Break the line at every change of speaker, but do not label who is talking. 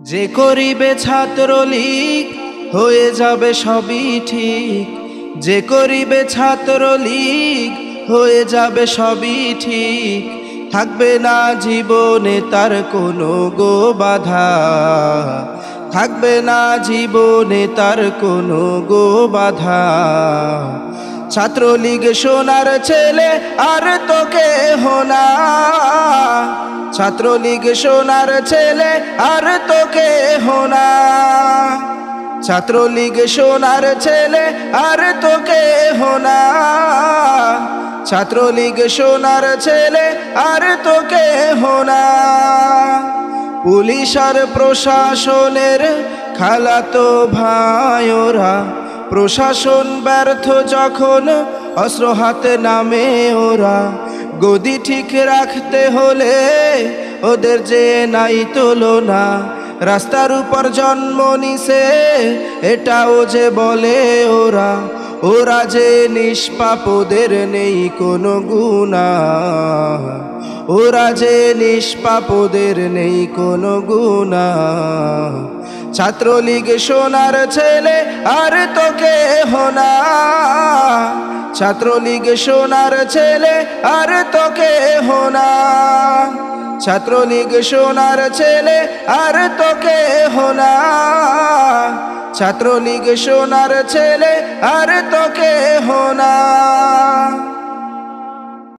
যে করিবে ছাত্রলীগ হয়ে যাবে সবই ঠিক। যে করিবে ছাত্রলীগ হয়ে যাবে সবই ঠিক। থাকবে না জীবনে তার কোনো গো বাধা, থাকবে না জীবনে তার কোনো গো বাধা। ছাত্রলীগ সোনার ছেলে আর তোকে হোনা, ছাত্রলীগ সোনার ছেলে আর তোকে হোনা। ছাত্রলীগ সোনার ছেলে আর তোকে হোনা, ছাত্রলীগ সোনার ছেলে আর তোকে হোনা। পুলিশ আর প্রশাসনের খালাতো ভাই ওরা, প্রশাসন ব্যর্থ যখন অস্ত্র হাতে নামে ওরা। গদি ঠিক রাখতে হলে ওদের যে নাই তুলনা। রাস্তার উপর জন্ম নিছে এটাও যে বলে ওরা, ওরা যে নিষ্পাপ ওদের নেই কোনো গুনাহ, ওরা যে নিষ্পাপ ওদের নেই কোনো গুনাহ। ছাত্রলীগ সোনার ছেলে আর তোকে হোনা, ছাত্রলীগ সোনার ছেলে আর তোকে হোনা। ছাত্রলীগ সোনার ছেলে আর তোকে হোনা, ছাত্রলীগ সোনার ছেলে আর তোকে হোনা।